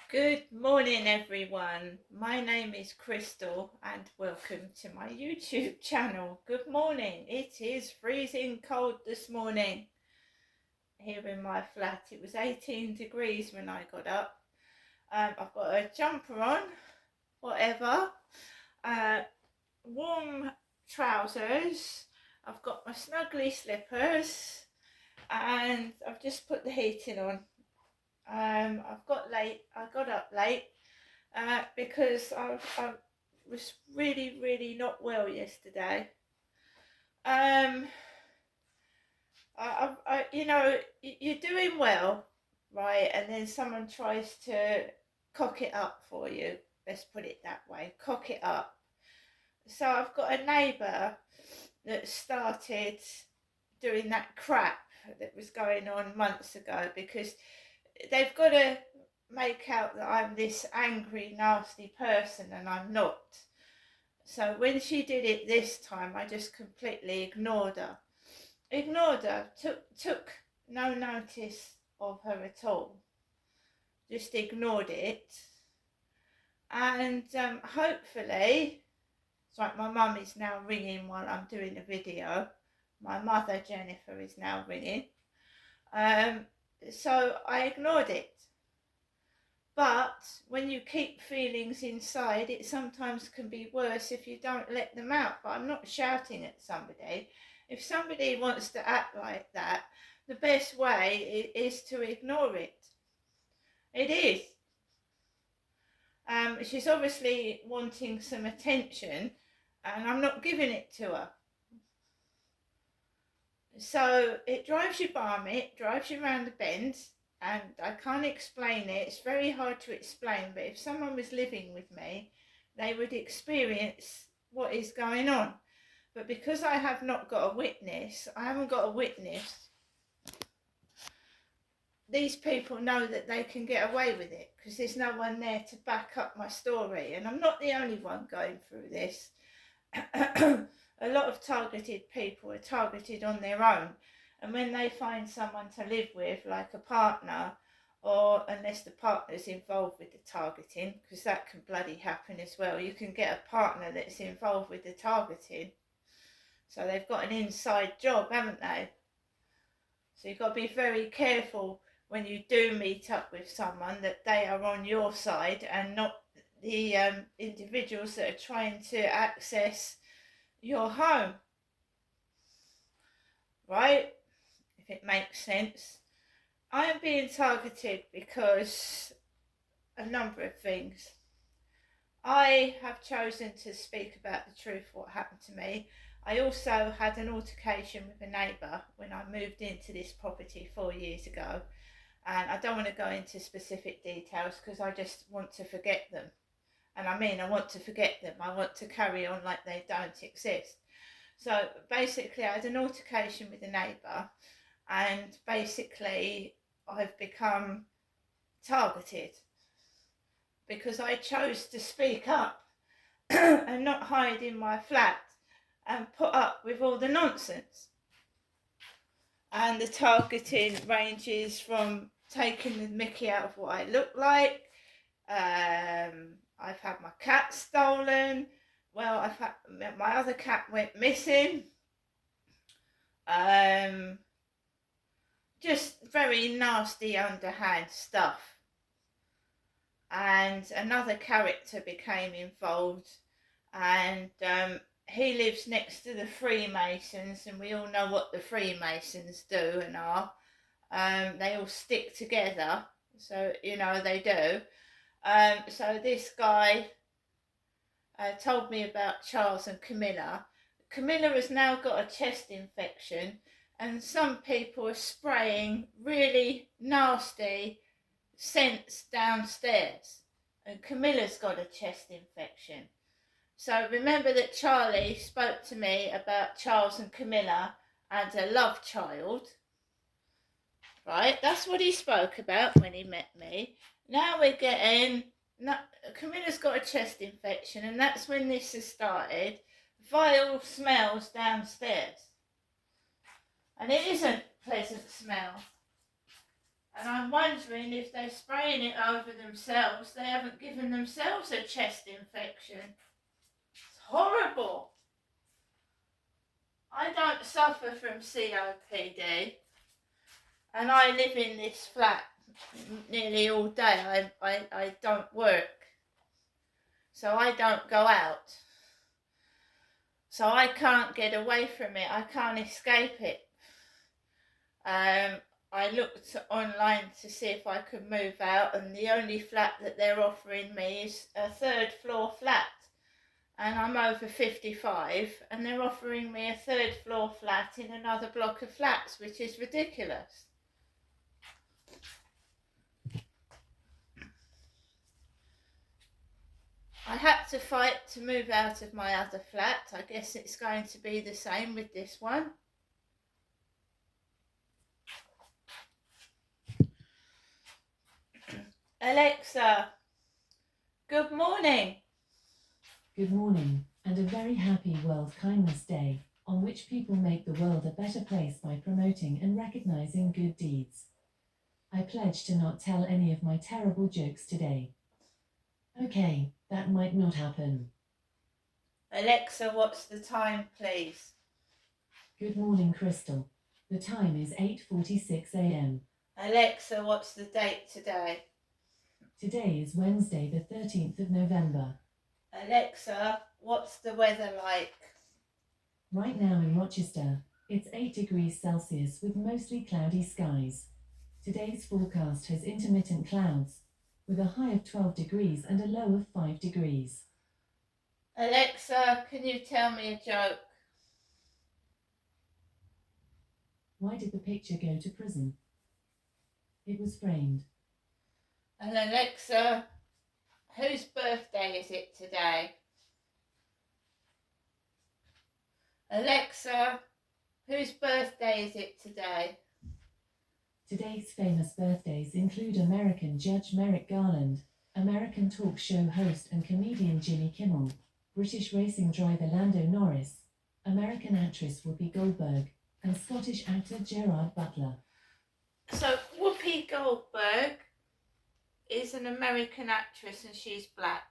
Good morning, everyone. My name is Crystal, and welcome to my YouTube channel. Good morning. It is freezing cold this morning here in my flat. It was 18 degrees when I got up. I've got a jumper on, whatever, warm trousers. I've got my snuggly slippers, and I've just put the heating on. I got up late because I was really not well yesterday. You're doing well, right? And then someone tries to cock it up for you. Let's put it that way, cock it up. So I've got a neighbour that started doing that crap that was going on months ago, because they've got to make out that I'm this angry, nasty person, and I'm not. So when she did it this time, I just completely ignored her. Took no notice of her at all. Just ignored it. And hopefully, it's like my mum is now ringing while I'm doing a video. My mother, Jennifer, is now ringing. So I ignored it. But when you keep feelings inside, it sometimes can be worse if you don't let them out. But I'm not shouting at somebody. If somebody wants to act like that, the best way is to ignore it. It is. She's obviously wanting some attention, and I'm not giving it to her. So it drives you balmy, it drives you around the bend, and I can't explain it. It's very hard to explain, but if someone was living with me, they would experience what is going on. But because I have not got a witness, I haven't got a witness, these people know that they can get away with it because there's no one there to back up my story. And I'm not the only one going through this. A lot of targeted people are targeted on their own. And when they find someone to live with, like a partner, or unless the partner's involved with the targeting, because that can bloody happen as well. You can get a partner that's involved with the targeting. So they've got an inside job, haven't they? So you've got to be very careful when you do meet up with someone that they are on your side and not the individuals that are trying to access your home. Right? If it makes sense. I am being targeted because a number of things. I have chosen to speak about the truth, what happened to me. I also had an altercation with a neighbour when I moved into this property 4 years ago. And I don't want to go into specific details because I just want to forget them. And I mean, I want to forget them. I want to carry on like they don't exist. So basically, I had an altercation with a neighbour, and basically I've become targeted because I chose to speak up and not hide in my flat and put up with all the nonsense. And the targeting ranges from taking the mickey out of what I look like. I've had my cat stolen. Well, I've had my other cat went missing. Just very nasty, underhand stuff. And another character became involved, and he lives next to the Freemasons, and we all know what the Freemasons do and are. They all stick together, so you know they do. So this guy told me about Charles and Camilla. Camilla has now got a chest infection, and some people are spraying really nasty scents downstairs, and Camilla's got a chest infection. So remember that Charlie spoke to me about Charles and Camilla and a love child, right? That's what he spoke about when he met me. Now we're getting, Camilla's got a chest infection, and that's when this has started. Vile smells downstairs. And it isn't pleasant smell. And I'm wondering if they're spraying it over themselves, they haven't given themselves a chest infection. It's horrible. I don't suffer from COPD, and I live in this flat nearly all day. I don't work, so I don't go out. So I can't get away from it. I can't escape it. I looked online to see if I could move out, and the only flat that they're offering me is a 3rd floor flat. And I'm over 55, and they're offering me a 3rd floor flat in another block of flats, which is ridiculous. I had to fight to move out of my other flat. I guess it's going to be the same with this one. Alexa, good morning. Good morning, and a very happy World Kindness Day, on which people make the world a better place by promoting and recognizing good deeds. I pledge to not tell any of my terrible jokes today. Okay, that might not happen. Alexa, what's the time, please? Good morning, Crystal. The time is 8:46 a.m. Alexa, what's the date today? Today is Wednesday, the 13th of November. Alexa, what's the weather like? Right now in Rochester, it's 8 degrees Celsius with mostly cloudy skies. Today's forecast has intermittent clouds, with a high of 12 degrees and a low of 5 degrees. Alexa, can you tell me a joke? Why did the picture go to prison? It was framed. And Alexa, whose birthday is it today? Alexa, whose birthday is it today? Today's famous birthdays include American Judge Merrick Garland, American talk show host and comedian Jimmy Kimmel, British racing driver Lando Norris, American actress Whoopi Goldberg, and Scottish actor Gerard Butler. So Whoopi Goldberg is an American actress and she's black.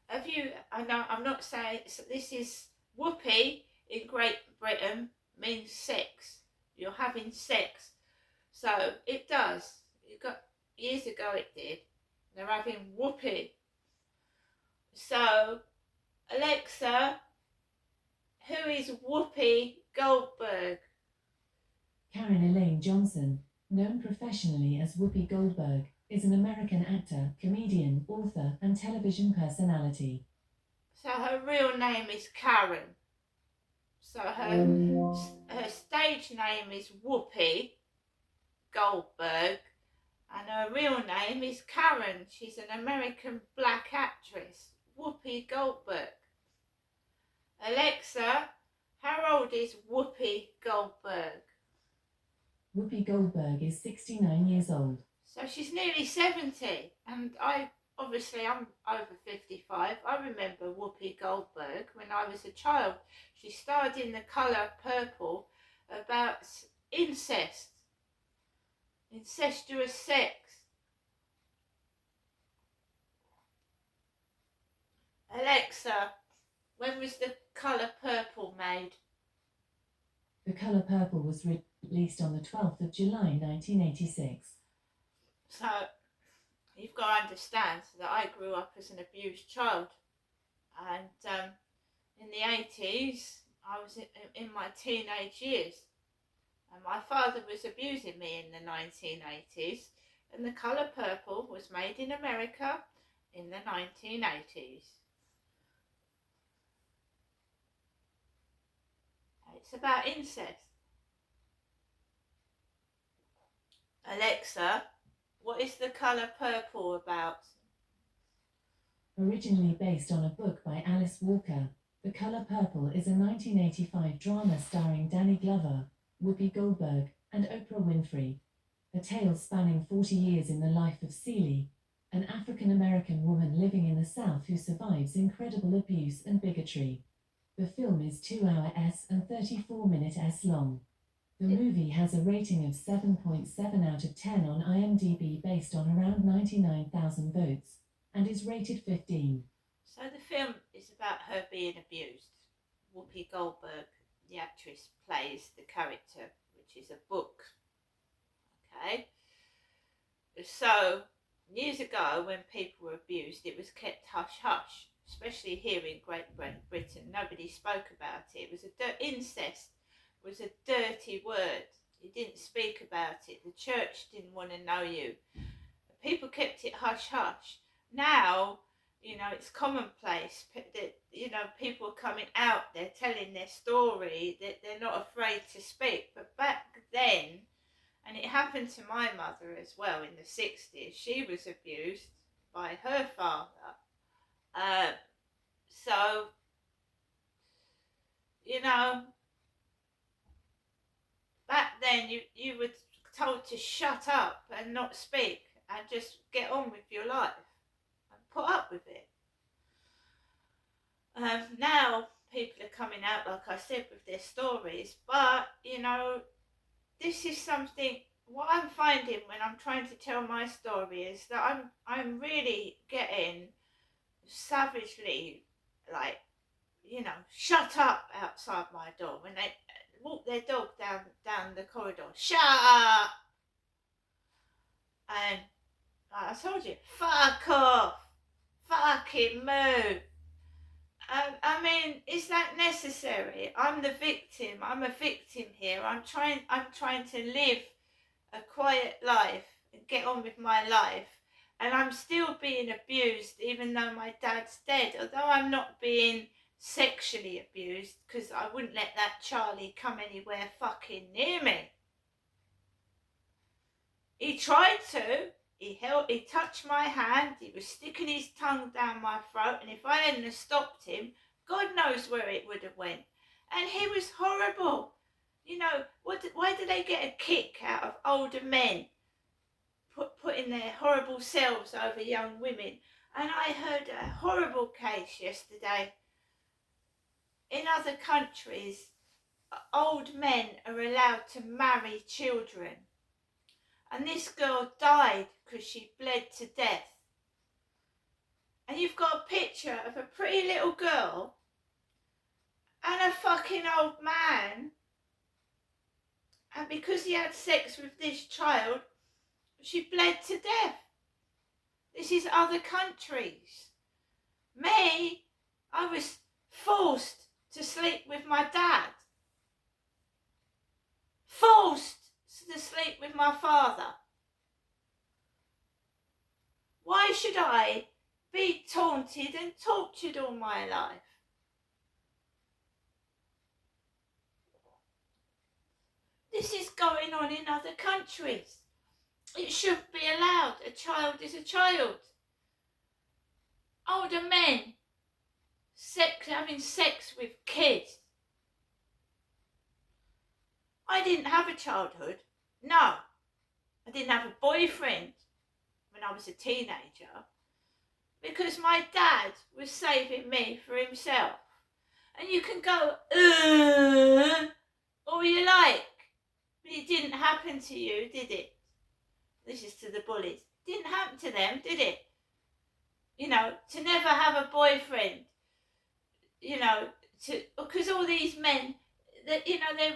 I know, I'm not saying, this is Whoopi in Great Britain means sex. You're having sex. So it does. Years ago it did. They're having Whoopi. So, Alexa, who is Whoopi Goldberg? Karen Elaine Johnson, known professionally as Whoopi Goldberg, is an American actor, comedian, author, and television personality. So her real name is Karen. So her stage name is Whoopi Goldberg, and her real name is Karen. She's an American black actress, Whoopi Goldberg. Alexa, how old is Whoopi Goldberg? Whoopi Goldberg is 69 years old. So she's nearly 70, and I'm over 55. I remember Whoopi Goldberg when I was a child. She starred in The Colour Purple about incest, incestuous sex. Alexa, when was The Colour Purple made? The Colour Purple was released on the 12th of July 1986. So, you've got to understand that I grew up as an abused child. And in the 80s, I was in my teenage years. And my father was abusing me in the 1980s. And The Colour Purple was made in America in the 1980s. It's about incest. Alexa, what is The Colour Purple about? Originally based on a book by Alice Walker, The Colour Purple is a 1985 drama starring Danny Glover, Whoopi Goldberg, and Oprah Winfrey. A tale spanning 40 years in the life of Celie, an African-American woman living in the South who survives incredible abuse and bigotry. The film is 2 hours and 34 minutes long. The movie has a rating of 7.7 out of 10 on IMDb based on around 99,000 votes, and is rated 15. So the film is about her being abused. Whoopi Goldberg, the actress, plays the character, which is a book. Okay? So, years ago, when people were abused, it was kept hush-hush, especially here in Great Britain. Nobody spoke about it. It was incest was a dirty word. You didn't speak about it. The church didn't want to know you. People kept it hush-hush. Now, it's commonplace. People are coming out, they're telling their story, that they're not afraid to speak. But back then, and it happened to my mother as well in the 60s, she was abused by her father. So, back then you were told to shut up and not speak and just get on with your life and put up with it. Now people are coming out, like I said, with their stories, but this is something. What I'm finding when I'm trying to tell my story is that I'm really getting savagely, like, shut up outside my door when they walk their dog down the corridor. Shut up! And like I told you, fuck off, fucking move. I mean, is that necessary? I'm the victim. I'm a victim here. I'm trying to live a quiet life and get on with my life, and I'm still being abused even though my dad's dead. Although I'm not being sexually abused, because I wouldn't let that Charlie come anywhere fucking near me. He tried to. He touched my hand. He was sticking his tongue down my throat, and if I hadn't have stopped him, God knows where it would have went. And he was horrible. Why do they get a kick out of older men putting their horrible selves over young women? And I heard a horrible case yesterday. In other countries, old men are allowed to marry children. And this girl died because she bled to death. And you've got a picture of a pretty little girl and a fucking old man. And because he had sex with this child, she bled to death. This is other countries. Me, I was forced to sleep with my dad. Forced to sleep with my father. Why should I be taunted and tortured all my life? This is going on in other countries. It should be allowed. A child is a child. Older men having sex with kids. I didn't have a childhood. No. I didn't have a boyfriend when I was a teenager because my dad was saving me for himself. And you can go, all you like. But it didn't happen to you, did it? This is to the bullies. It didn't happen to them, did it? To never have a boyfriend. Because all these men, they're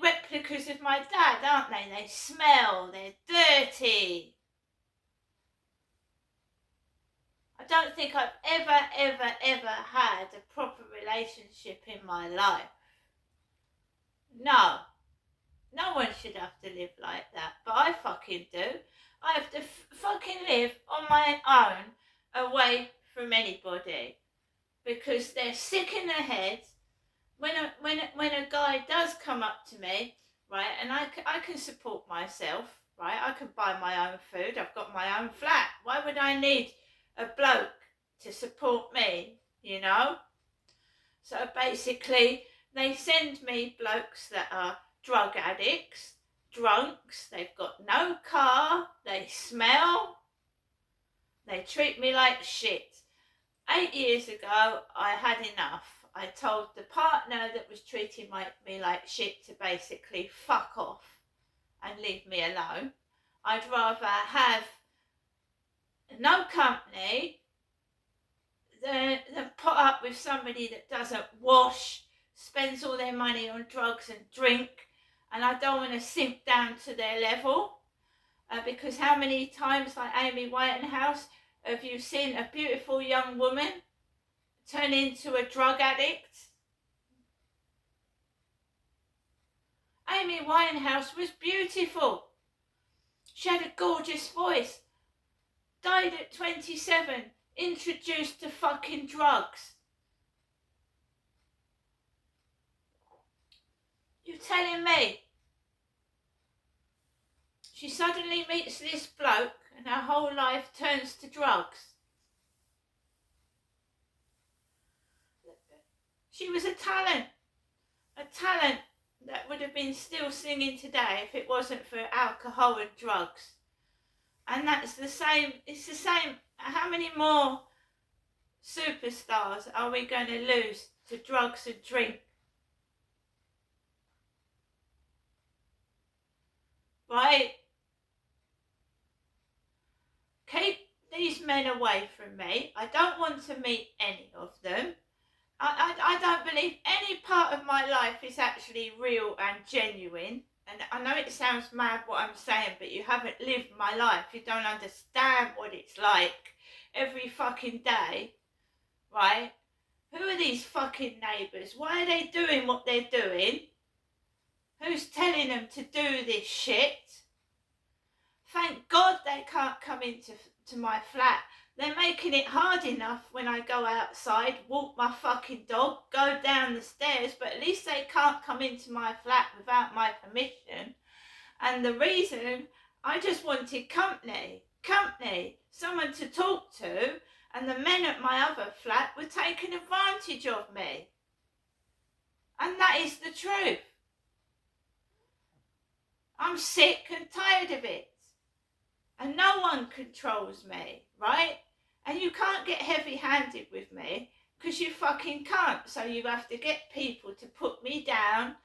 replicas of my dad, aren't they? They smell, they're dirty. I don't think I've ever had a proper relationship in my life. No. No one should have to live like that, but I fucking do. I have to fucking live on my own, away from anybody, because they're sick in their heads. When a guy does come up to me, right, and I can support myself, right, I can buy my own food, I've got my own flat. Why would I need a bloke to support me, So basically, they send me blokes that are drug addicts, drunks, they've got no car, they smell, they treat me like shit. 8 years ago, I had enough. I told the partner that was treating me like shit to basically fuck off. and leave me alone. I'd rather have no company than put up with somebody that doesn't wash, spends all their money on drugs and drink, and I don't want to sink down to their level. Because how many times, like Amy Winehouse, have you seen a beautiful young woman turn into a drug addict? Amy Winehouse was beautiful. She had a gorgeous voice. Died at 27, introduced to fucking drugs. You're telling me she suddenly meets this bloke and her whole life turns to drugs? She was a talent that would have been still singing today if it wasn't for alcohol and drugs. And that's the same, it's the same. How many more superstars are we going to lose to drugs and drink? Right? Keep these men away from me. I don't want to meet any of them. I don't believe any part of my life is actually real and genuine. And I know it sounds mad what I'm saying, but you haven't lived my life. You don't understand what it's like every fucking day, right? Who are these fucking neighbours? Why are they doing what they're doing? Who's telling them to do this shit? Thank God they can't come into my flat. They're making it hard enough when I go outside, walk my fucking dog, go down the stairs, but at least they can't come into my flat without my permission. And the reason, I just wanted company, someone to talk to, and the men at my other flat were taking advantage of me. And that is the truth. I'm sick and tired of it. And no one controls me, right? And you can't get heavy-handed with me because you fucking can't. So you have to get people to put me down,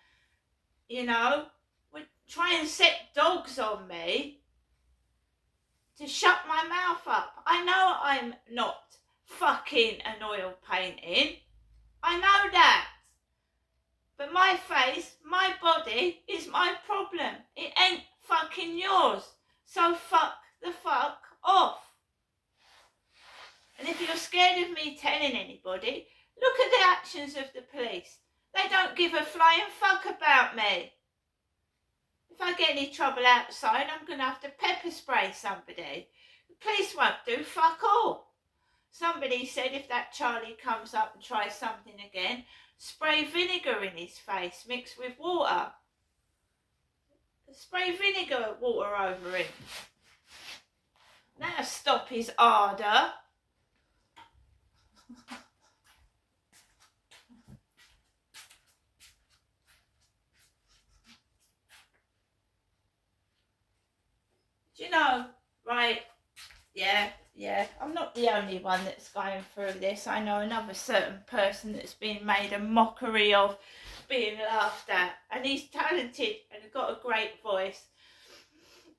you know, try and set dogs on me to shut my mouth up. I know I'm not fucking an oil painting. I know that. But my face, my body is my problem. It ain't fucking yours. So fuck the fuck off. And if you're scared of me telling anybody, look at the actions of the police. They don't give a flying fuck about me. If I get any trouble outside, I'm going to have to pepper spray somebody. The police won't do fuck all. Somebody said if that Charlie comes up and tries something again, spray vinegar in his face mixed with water. Spray vinegar water over him. That'll stop his ardour. Do you know, right, yeah, I'm not the only one that's going through this. I know another certain person that's been made a mockery of, being laughed at, and he's talented and got a great voice.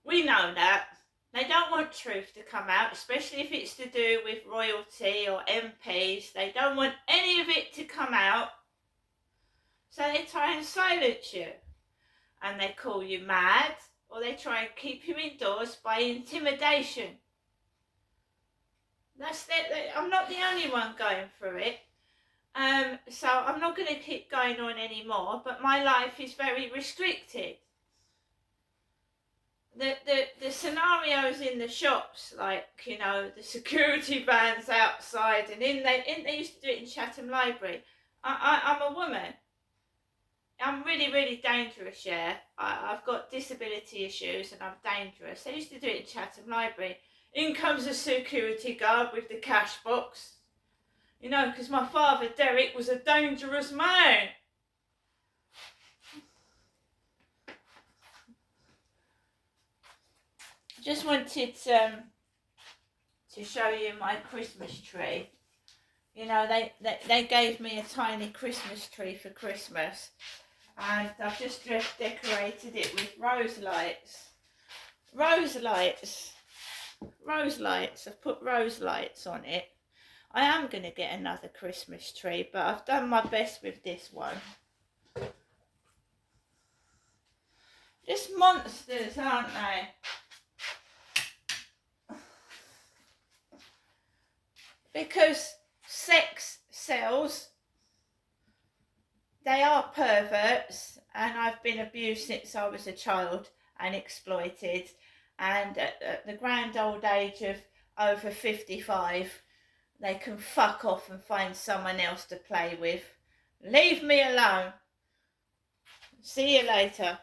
We know that. They don't want truth to come out, especially if it's to do with royalty or MPs. They don't want any of it to come out. So they try and silence you. And they call you mad, or they try and keep you indoors by intimidation. That's it. I'm not the only one going through it. So I'm not going to keep going on anymore, but my life is very restricted. The scenarios in the shops, like, you know, the security vans outside, and they used to do it in Chatham Library. I'm a woman. I'm really, really dangerous, yeah. I've got disability issues and I'm dangerous. They used to do it in Chatham Library. In comes a security guard with the cash box. You know, because my father, Derek, was a dangerous man. Just wanted to show you my Christmas tree. You know, they gave me a tiny Christmas tree for Christmas. and I've just decorated it with rose lights. Rose lights. Rose lights. I've put rose lights on it. I am going to get another Christmas tree, but I've done my best with this one. Just monsters, aren't they? Because sex sells. They are perverts, and I've been abused since I was a child and exploited. And at the grand old age of over 55, they can fuck off and find someone else to play with. Leave me alone. See you later.